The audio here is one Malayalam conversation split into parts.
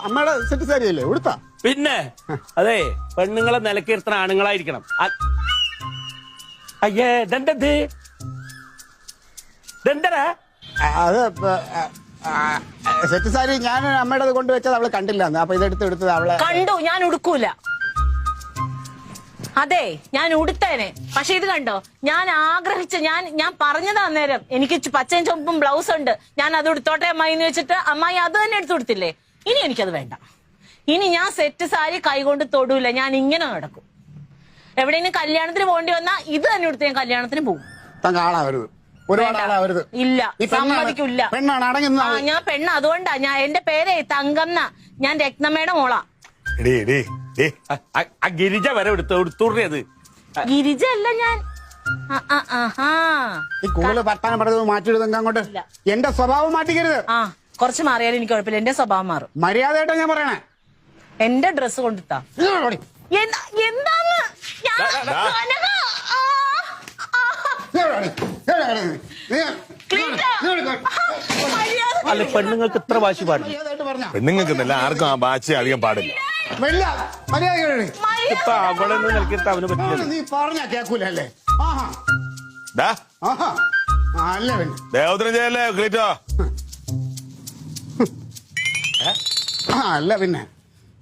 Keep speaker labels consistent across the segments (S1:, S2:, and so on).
S1: അമ്മയുടെ സെറ്റ് സാരിയല്ലേ ഉടുത്താ?
S2: പിന്നെ അതെ, പെണ്ണുങ്ങളെ നിലക്കിരുത്തുന്ന ആണുങ്ങളായിരിക്കണം. അയ്യേ ഇതെന്തത്? ഇതെന്തരാ?
S1: അത് സെറ്റ് സാരി ഞാൻ അമ്മയുടെ കൊണ്ടുവച്ചത് അവള് കണ്ടില്ല. അപ്പൊ ഇതെടുത്തത് അവളെ
S3: കണ്ടു. ഞാൻ ഉടുക്കൂല. അതെ, ഞാൻ ഉടുത്തേനെ. പക്ഷെ ഇത് കണ്ടോ, ഞാൻ ആഗ്രഹിച്ച ഞാൻ പറഞ്ഞതാ അന്നേരം. എനിക്ക് പച്ചയും ചുവപ്പും ബ്ലൗസ് ഉണ്ട്, ഞാൻ അത് എടുത്തോട്ടെ അമ്മായി എന്ന് വെച്ചിട്ട് അമ്മായി അത് തന്നെ എടുത്തു കൊടുത്തില്ലേ. ഇനി എനിക്കത് വേണ്ട. ഇനി ഞാൻ സെറ്റ് സാരി കൈകൊണ്ട് തൊടൂല. ഞാൻ ഇങ്ങനെ നടക്കും. എവിടെയെങ്കിലും കല്യാണത്തിന് പോകേണ്ടി വന്നാ ഇത് തന്നെ എടുത്ത് ഞാൻ കല്യാണത്തിന് പോകും. ഇല്ല, സമ്മതിക്കില്ല. ഞാൻ പെണ്ണ, അതുകൊണ്ടാ. എന്റെ പേരേ തങ്കമ്മ. ഞാൻ രത്നമ്മയുടെ മോളാ.
S2: ഗിരിജ വരെ എടുത്തൂറിയത്.
S3: ഗിരിജ അല്ല ഞാൻ.
S1: കൂടുതൽ വർത്താനം പറഞ്ഞത് മാറ്റിയെടുത്ത അങ്ങോട്ട്. എന്റെ സ്വഭാവം മാറ്റിക്കരുത്.
S3: കുറച്ച് മാറിയാലും എനിക്ക് കുഴപ്പമില്ല. എന്റെ സ്വഭാവം മാറും.
S1: മര്യാദയായിട്ടാ ഞാൻ പറയണേ.
S3: എന്റെ ഡ്രസ് കൊണ്ടുത്താ. എന്താന്ന്
S2: അല്ല, പെണ്ണുങ്ങൾക്ക് ഇത്ര വാശി പാടില്ല.
S4: പെണ്ണുങ്ങൾക്ക് നല്ല ആർക്കും ആ ഭാഷ അധികം പാടില്ല.
S2: ഇപ്പൊ അവളൊന്നും നിലക്കിരുത്ത അവന് പറ്റില്ല.
S1: നീ പറഞ്ഞാ കേക്കൂലല്ലേ?
S4: ദേവോദ്രം ചെയ്യല്ലേ ക്ലീറ്റോ?
S1: അല്ല പിന്നെ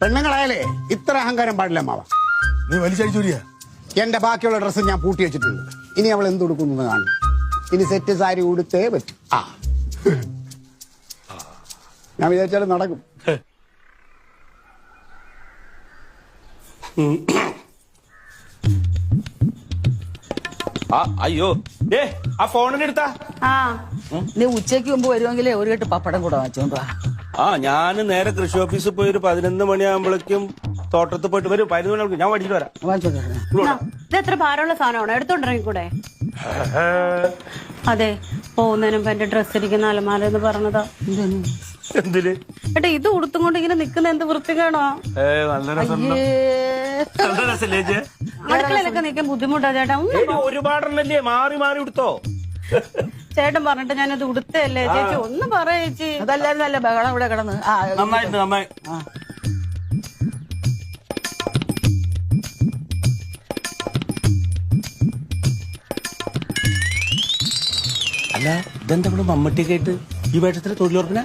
S1: പെണ്ണുങ്ങളായാലേ ഇത്ര അഹങ്കാരം പാടില്ല മാവ.
S4: നീ വലിച്ചടിച്ചൂരിയാ?
S1: എന്റെ ബാക്കിയുള്ള ഡ്രസ്സ് ഞാൻ പൂട്ടി വെച്ചിട്ടുണ്ട്. ഇനി അവൾ എന്ത് കൊടുക്കുന്നത് കാണും. ഇനി സെറ്റ് സാരി ഉടുത്തേ പറ്റും. ഞാൻ വിചാരിച്ചാലും നടക്കും.
S2: അയ്യോ ആ ഫോണിന് എടുത്താ.
S5: നീ ഉച്ചയ്ക്ക് മുമ്പ് വരുമെങ്കിലേ ഒരു കെട്ട് പപ്പടം കൂടെ വാങ്ങിച്ചോണ്ടാ.
S2: ഞാന് നേരെ കൃഷി ഓഫീസിൽ പോയി ഒരു 11 മണിയാകുമ്പോഴേക്കും തോട്ടത്തിൽ പോയിട്ട് വരും. 11 മണിക്ക് ഞാൻ പഠിച്ചിട്ട് വരാം.
S6: ഇത് എത്ര ഭാരമുള്ള സാധനമാണ്, എടുത്തോണ്ടിറങ്ങിക്കൂടെ? അതെ, പോകുന്നതിന് മുമ്പ് എന്റെ ഡ്രസ് ഇരിക്കുന്ന അലമാര എന്ന് പറഞ്ഞതാ.
S2: എന്തിന്
S6: ഏട്ടാ ഇത് ഉടുത്തും കൊണ്ട് ഇങ്ങനെ നിക്കുന്ന എന്ത് വൃത്തികേടാ. അടുക്കളയിലൊക്കെ നിൽക്കാൻ ബുദ്ധിമുട്ടാ ചേട്ടാ.
S2: ഒരുപാടെണ്ണല്ലേ, മാറി മാറി എടുത്തോ.
S6: ചേട്ടൻ പറഞ്ഞിട്ട് ഞാനത് ഉടുത്തല്ലേ ചേച്ചി, ഒന്ന് പറ ചേച്ചി.
S5: അതല്ലാതെ നല്ല ബഹളം ഇവിടെ കിടന്ന്.
S2: നന്നായിട്ട് നന്നായി. അല്ല, ഇതെന്താ മമ്മട്ടിയൊക്കെ ആയിട്ട് ഈ വേഷത്തിന് തൊഴിലുറപ്പിനെ?